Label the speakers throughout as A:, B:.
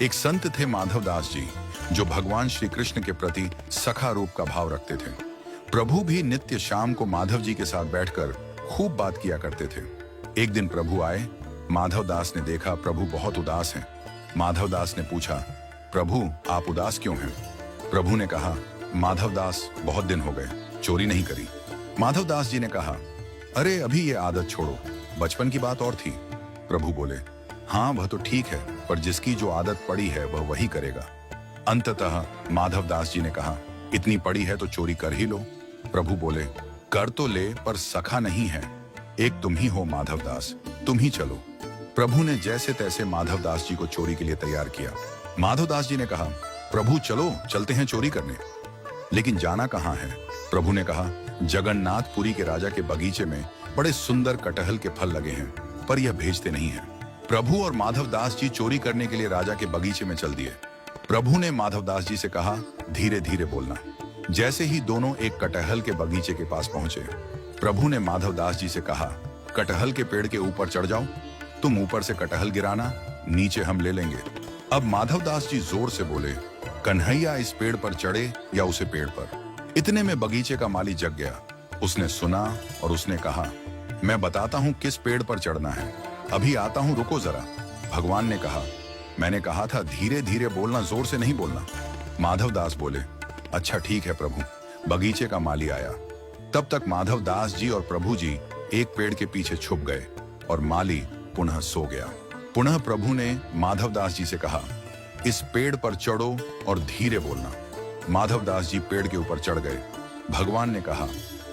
A: एक संत थे माधवदास जी, जो भगवान श्री कृष्ण के प्रति सखा रूप का भाव रखते थे। प्रभु भी नित्य शाम को माधव जी के साथ बैठकर खूब बात किया करते थे। एक दिन प्रभु आए। माधवदास ने देखा प्रभु बहुत उदास हैं। माधवदास ने पूछा, प्रभु आप उदास क्यों हैं? प्रभु ने कहा, माधवदास बहुत दिन हो गए, चोरी नहीं करी। माधवदास जी ने कहा, अरे अभी ये आदत छोड़ो, बचपन की बात और थी। प्रभु बोले, हाँ वह तो ठीक है, पर जिसकी जो आदत पड़ी है वह वही करेगा। अंततः माधवदास जी ने कहा, इतनी पड़ी है तो चोरी कर ही लो। प्रभु बोले, कर तो ले, पर सखा नहीं है, एक तुम ही हो माधवदास, तुम ही चलो। प्रभु ने जैसे तैसे माधवदास जी को चोरी के लिए तैयार किया। माधवदास जी ने कहा, प्रभु चलो चलते हैं चोरी करने। लेकिन जाना कहाँ है? प्रभु ने कहा, जगन्नाथपुरी के राजा के बगीचे में बड़े सुंदर कटहल के फल लगे हैं, पर यह भेजते नहीं हैं। प्रभु और माधवदास जी चोरी करने के लिए राजा के बगीचे में चल दिए। प्रभु ने माधवदास जी से कहा, धीरे धीरे बोलना। जैसे ही दोनों एक कटहल के बगीचे के पास पहुंचे, प्रभु ने माधवदास जी से कहा, कटहल के पेड़ के ऊपर चढ़ जाओ, तुम ऊपर से कटहल गिराना, नीचे हम ले लेंगे। अब माधवदास जी जोर से बोले, कन्हैया इस पेड़ पर चढ़े या उसे पेड़ पर। इतने में बगीचे का माली जग गया। उसने सुना और उसने कहा, मैं बताता हूं किस पेड़ पर चढ़ना है, अभी आता हूं, रुको जरा। भगवान ने कहा, मैंने कहा था धीरे धीरे बोलना, जोर से नहीं बोलना। माधवदास बोले, अच्छा ठीक है प्रभु। बगीचे का माली आया। तब तक माधवदास जी और प्रभु जी एक पेड़ के पीछे छुप गए और माली पुनः सो गया। पुनः प्रभु ने माधवदास जी से कहा, इस पेड़ पर चढ़ो और धीरे बोलना। माधवदास जी पेड़ के ऊपर चढ़ गए। भगवान ने कहा,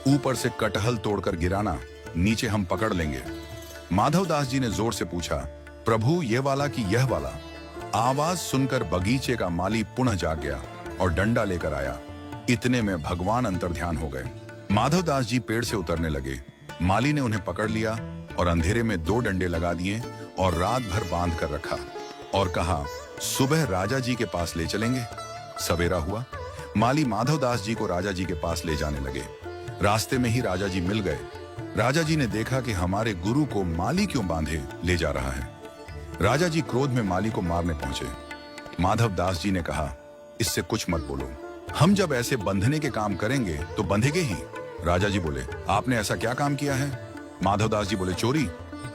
A: ऊपर से कटहल तोड़कर गिराना, नीचे हम पकड़ लेंगे। माधवदास जी ने जोर से पूछा, प्रभु ये वाला कि यह वाला? आवाज सुनकर बगीचे का माली पुनः जाग गया और डंडा लेकर आया। इतने में भगवान अंतर्ध्यान हो गए। माधवदास जी पेड़ से उतरने लगे। माली ने उन्हें पकड़ लिया और अंधेरे में 2 डंडे लगा दिए और रात भर बांध कर रखा और कहा, सुबह राजा जी के पास ले चलेंगे। सवेरा हुआ। माली माधवदास जी को राजा जी के पास ले जाने लगे। रास्ते में ही राजा जी मिल गए। राजा जी ने देखा कि हमारे गुरु को माली क्यों बांधे ले जा रहा है। राजा जी क्रोध में माली को मारने पहुंचे। माधवदास जी ने कहा, इससे कुछ मत बोलो, हम जब ऐसे बंधने के काम करेंगे तो बंधेगे ही। राजा जी बोले, आपने ऐसा क्या काम किया है? माधवदास जी बोले, चोरी।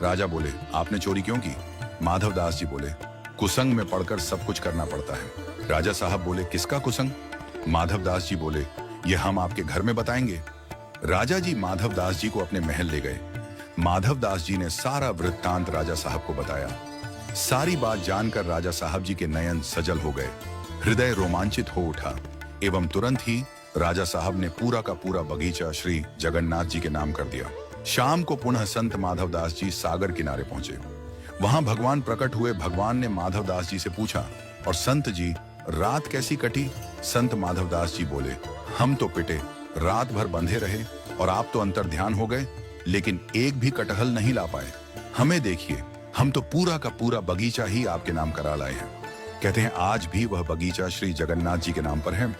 A: राजा बोले, आपने चोरी क्यों की? माधवदास जी बोले, कुसंग में पड़कर सब कुछ करना पड़ता है। राजा साहब बोले, किसका कुसंग? माधवदास जी बोले, यह हम आपके घर में बताएंगे। राजा जी माधवदास जी को अपने महल ले गए। माधवदास जी ने सारा वृत्तांत राजा साहब को बताया। सारी बात जानकर राजा साहब जी के नयन सजल हो गए, हृदय रोमांचित हो उठा एवं तुरंत ही राजा साहब ने पूरा का पूरा बगीचा श्री जगन्नाथ जी के नाम कर दिया। शाम को पुनः संत माधवदास जी सागर किनारे पहुंचे। वहां भगवान प्रकट हुए। भगवान ने माधवदास जी से पूछा, और संत जी रात कैसी कटी? संत माधवदास जी बोले, हम तो पिटे, रात भर बंधे रहे और आप तो अंतर्ध्यान हो गए, लेकिन एक भी कटहल नहीं ला पाए। हमें देखिए, हम तो पूरा का पूरा बगीचा ही आपके नाम करा लाए हैं। कहते हैं आज भी वह बगीचा श्री जगन्नाथ जी के नाम पर है।